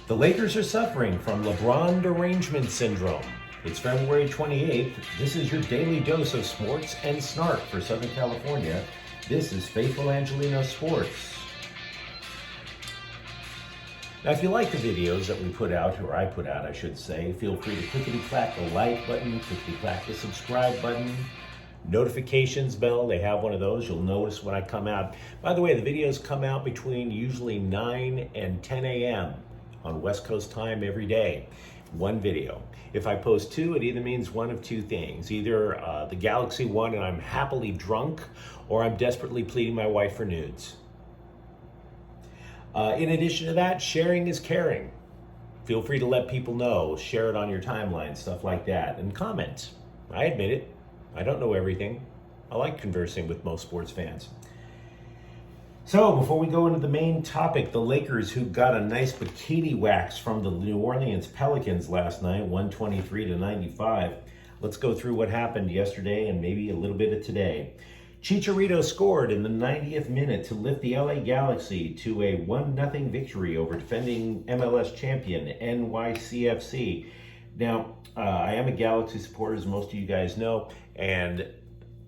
The Lakers are suffering from LeBron derangement syndrome. It's February 28th. This is your daily dose of sports and snark for Southern California. This is Faithful Angelino Sports. Now, if you like the videos that we put out, or I put out, I should say, feel free to clickety-clack the like button, clickety-clack the subscribe button, notifications bell. They have one of those. You'll notice when I come out. By the way, the videos come out between usually 9 and 10 a.m. on West Coast time every day. One video. If I post two, it either means one of two things. Either the Galaxy won and I'm happily drunk, or I'm desperately pleading my wife for nudes. In addition to that, sharing is caring. Feel free to let people know, share it on your timeline, stuff like that, and comment. I admit it. I don't know everything. I like conversing with most sports fans. So before we go into the main topic, the Lakers, who got a nice bikini wax from the New Orleans Pelicans last night, 123-95. Let's go through what happened yesterday and maybe a little bit of today. Chicharito scored in the 90th minute to lift the LA Galaxy to a 1-0 victory over defending MLS champion NYCFC. Now, I am a Galaxy supporter, as most of you guys know, and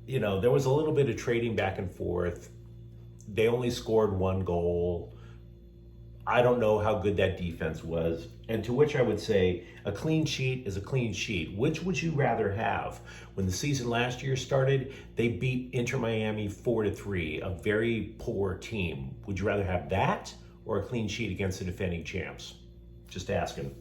there was a little bit of trading back and forth. They only scored one goal. I don't know how good that defense was. And to which I would say, a clean sheet is a clean sheet. Which would you rather have? When the season last year started, they beat Inter Miami 4-3, a very poor team. Would you rather have that or a clean sheet against the defending champs? Just asking.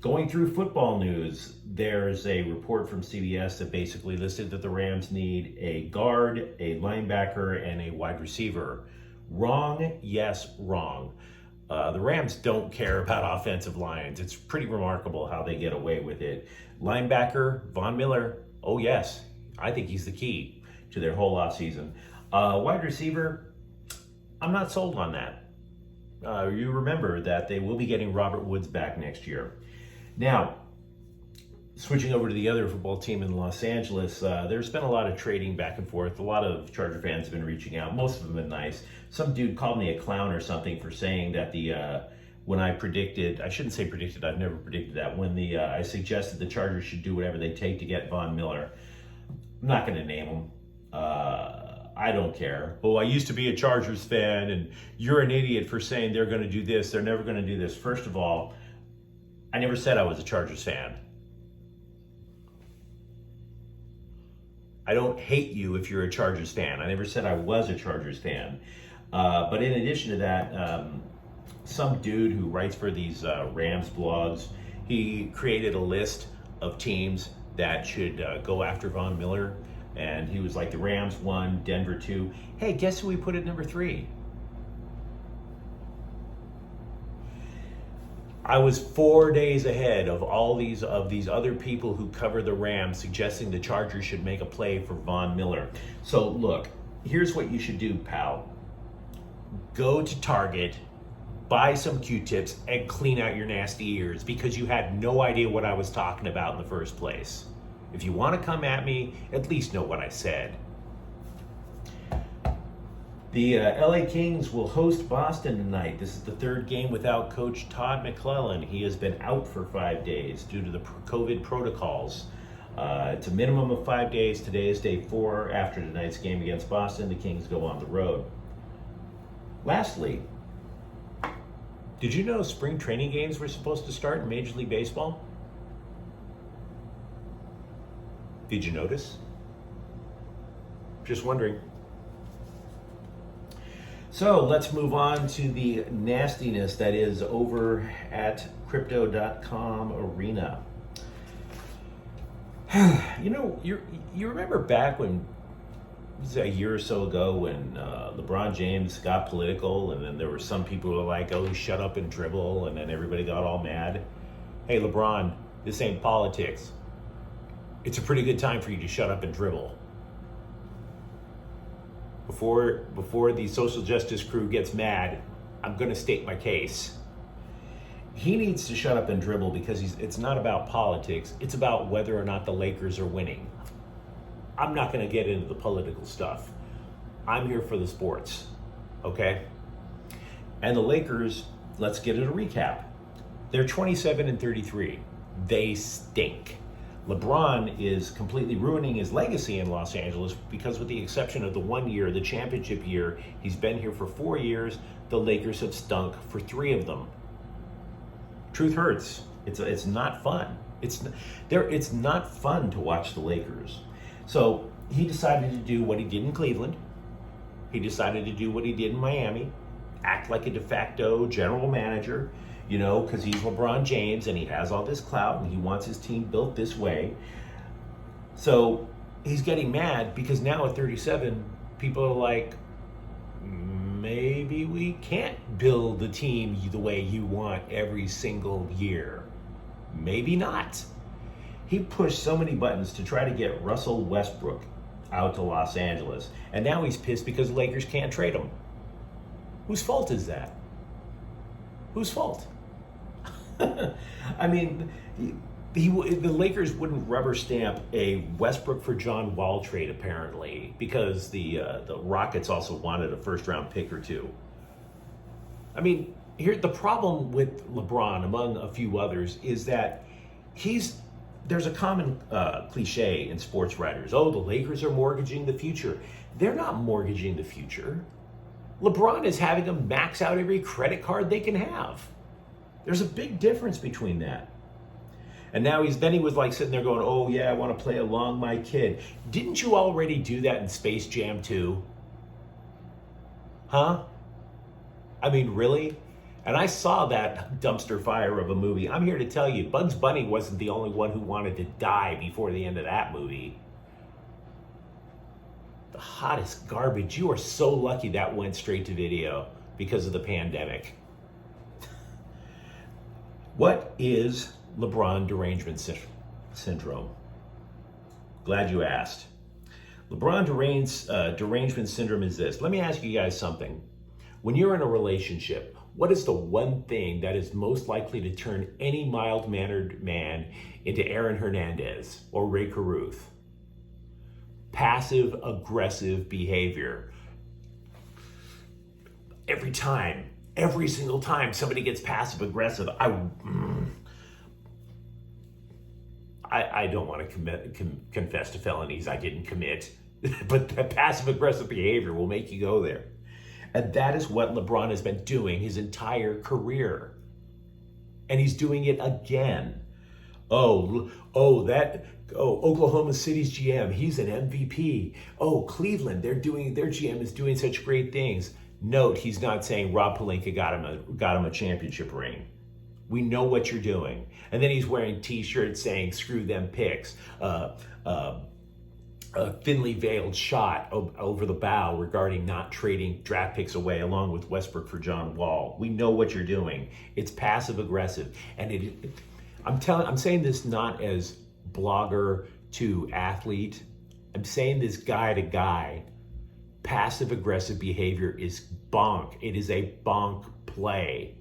Going through football news, there's a report from CBS that basically listed that the Rams need a guard, a linebacker, and a wide receiver. Wrong, yes, wrong. The Rams don't care about offensive lines. It's pretty remarkable how they get away with it. Linebacker, Von Miller, oh yes, I think he's the key to their whole offseason. Wide receiver, I'm not sold on that. You remember that they will be getting Robert Woods back next year. Now, switching over to the other football team in Los Angeles, there's been a lot of trading back and forth. A lot of Charger fans have been reaching out. Most of them have been nice. Some dude called me a clown or something for saying that when I predicted, I shouldn't say predicted, I've never predicted that, when I suggested the Chargers should do whatever they take to get Von Miller. I'm not going to name him. I don't care. Oh, I used to be a Chargers fan, and you're an idiot for saying they're going to do this, they're never going to do this. First of all, I never said I was a Chargers fan. I don't hate you if you're a Chargers fan. I never said I was a Chargers fan. But in addition to that, some dude who writes for these Rams blogs, he created a list of teams that should go after Von Miller. And he was like, the Rams 1, Denver 2. Hey, guess who we put at number 3? I was 4 days ahead of all these other people who cover the Rams, suggesting the Chargers should make a play for Von Miller. So look, here's what you should do, pal. Go to Target, buy some Q-tips, and clean out your nasty ears, because you had no idea what I was talking about in the first place. If you want to come at me, at least know what I said. The LA Kings will host Boston tonight. This is the third game without Coach Todd McClellan. He has been out for 5 days due to the COVID protocols. It's a minimum of 5 days. Today is day 4. After tonight's game against Boston, the Kings go on the road. Lastly, did you know spring training games were supposed to start in Major League Baseball? Did you notice? Just wondering. So let's move on to the nastiness that is over at crypto.com arena. You remember back when, it was a year or so ago, when LeBron James got political, and then there were some people who were like, oh, shut up and dribble, and then everybody got all mad. Hey, LeBron, this ain't politics. It's a pretty good time for you to shut up and dribble. Before the social justice crew gets mad, I'm going to state my case. He needs to shut up and dribble, because it's not about politics. It's about whether or not the Lakers are winning. I'm not going to get into the political stuff. I'm here for the sports, okay? And the Lakers let's get it a recap. They're 27 and 33. They stink. LeBron is completely ruining his legacy in Los Angeles because, with the exception of the 1 year, the championship year, he's been here for 4 years. The Lakers have stunk for 3 of them. Truth hurts. It's not fun. It's not fun to watch the Lakers. So he decided to do what he did in Cleveland. He decided to do what he did in Miami, act like a de facto general manager, because he's LeBron James and he has all this clout and he wants his team built this way. So he's getting mad because now at 37, people are like, maybe we can't build the team the way you want every single year. Maybe not. He pushed so many buttons to try to get Russell Westbrook out to Los Angeles. And now he's pissed because the Lakers can't trade him. Whose fault is that? Whose fault? I mean, the Lakers wouldn't rubber stamp a Westbrook for John Wall trade, apparently, because the Rockets also wanted a first-round pick or two. I mean, here the problem with LeBron, among a few others, is that there's a common cliche in sports writers. Oh, the Lakers are mortgaging the future. They're not mortgaging the future. LeBron is having them max out every credit card they can have. There's a big difference between that. And now he was like sitting there going, oh yeah, I want to play along my kid. Didn't you already do that in Space Jam 2? Huh? I mean, really? And I saw that dumpster fire of a movie. I'm here to tell you, Bugs Bunny wasn't the only one who wanted to die before the end of that movie. The hottest garbage. You are so lucky that went straight to video because of the pandemic. What is LeBron derangement syndrome? Glad you asked. LeBron derangement syndrome is this. Let me ask you guys something. When you're in a relationship, what is the one thing that is most likely to turn any mild-mannered man into Aaron Hernandez or Ray Caruth? Passive-aggressive behavior. Every single time somebody gets passive-aggressive, I don't want to confess to felonies I didn't commit, but the passive-aggressive behavior will make you go there. And that is what LeBron has been doing his entire career. And he's doing it again. Oklahoma City's GM, he's an MVP. Oh, Cleveland, their GM is doing such great things. Note, he's not saying Rob Pelinka got him a championship ring. We know what you're doing. And then he's wearing t-shirts saying, screw them picks. A thinly veiled shot over the bow regarding not trading draft picks away along with Westbrook for John Wall. We know what you're doing. It's passive aggressive. And I'm saying this not as blogger to athlete. I'm saying this guy to guy. Passive aggressive behavior is bonk. It is a bonk play.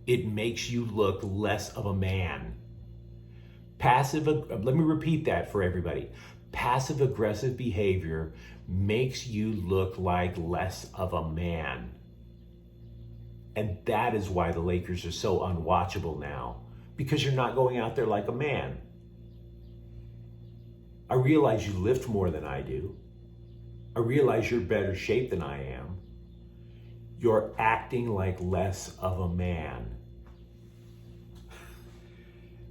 It makes you look less of a man. Let me repeat that for everybody. Passive aggressive behavior makes you look like less of a man. And that is why the Lakers are so unwatchable now, because you're not going out there like a man. I realize you lift more than I do. I realize you're better shape than I am. You're acting like less of a man.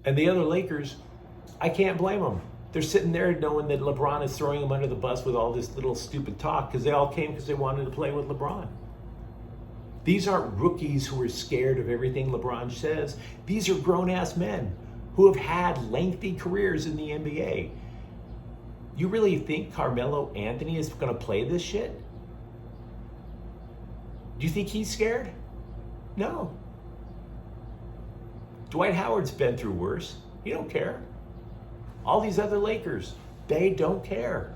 And the other Lakers, I can't blame them. They're sitting there knowing that LeBron is throwing them under the bus with all this little stupid talk because they all came because they wanted to play with LeBron. These aren't rookies who are scared of everything LeBron says. These are grown-ass men who have had lengthy careers in the NBA. You really think Carmelo Anthony is going to play this shit? Do you think he's scared? No. Dwight Howard's been through worse. He don't care. All these other Lakers, they don't care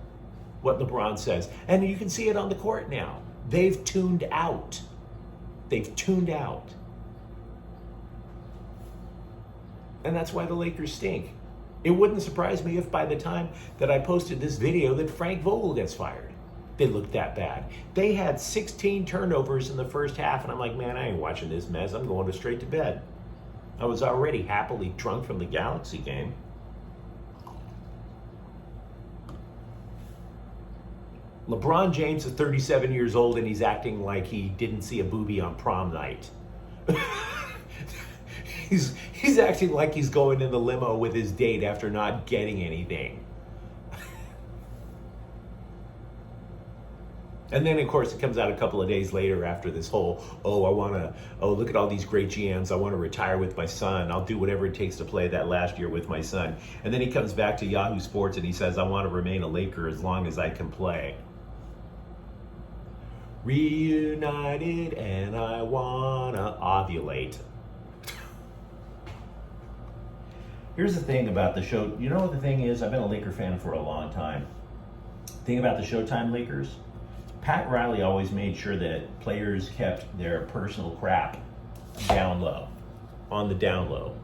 what LeBron says. And you can see it on the court now. They've tuned out. They've tuned out. And that's why the Lakers stink. It wouldn't surprise me if by the time that I posted this video that Frank Vogel gets fired. they looked that bad. They had 16 turnovers in the first half, and I'm like, man, I ain't watching this mess. I'm going straight to bed. I was already happily drunk from the Galaxy game. LeBron James is 37 years old, and he's acting like he didn't see a boobie on prom night. He's acting like he's going in the limo with his date after not getting anything. And then, of course, it comes out a couple of days later after this whole, look at all these great GMs. I want to retire with my son. I'll do whatever it takes to play that last year with my son. And then he comes back to Yahoo Sports and he says, I want to remain a Laker as long as I can play. Reunited and I want to ovulate. Here's the thing about the show. You know what the thing is? I've been a Laker fan for a long time. The thing about the Showtime Lakers, Pat Riley always made sure that players kept their personal crap down low, on the down low.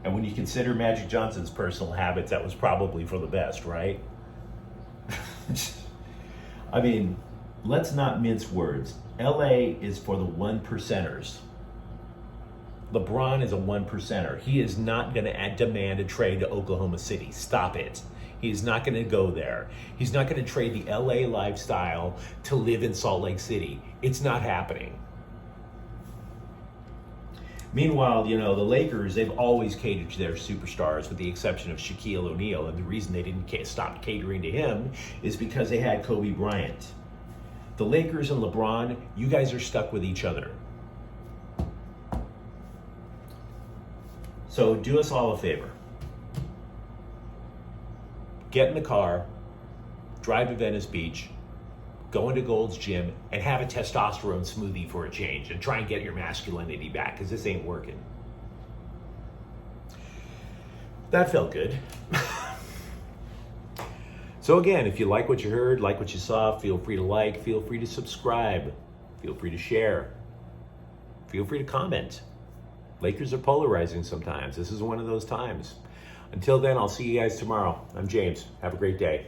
And when you consider Magic Johnson's personal habits, that was probably for the best, right? I mean, let's not mince words. LA is for the one percenters. LeBron is a one percenter. He is not going to demand a trade to Oklahoma City. Stop it. He's not going to go there. He's not going to trade the LA lifestyle to live in Salt Lake City. It's not happening. Meanwhile, the Lakers, they've always catered to their superstars with the exception of Shaquille O'Neal. And the reason they didn't stop catering to him is because they had Kobe Bryant. The Lakers and LeBron, you guys are stuck with each other. So do us all a favor. Get in the car, drive to Venice Beach, go into Gold's Gym, and have a testosterone smoothie for a change and try and get your masculinity back, because this ain't working. That felt good. So again, if you like what you heard, like what you saw, feel free to like, feel free to subscribe, feel free to share, feel free to comment. Lakers are polarizing sometimes. This is one of those times. Until then, I'll see you guys tomorrow. I'm James. Have a great day.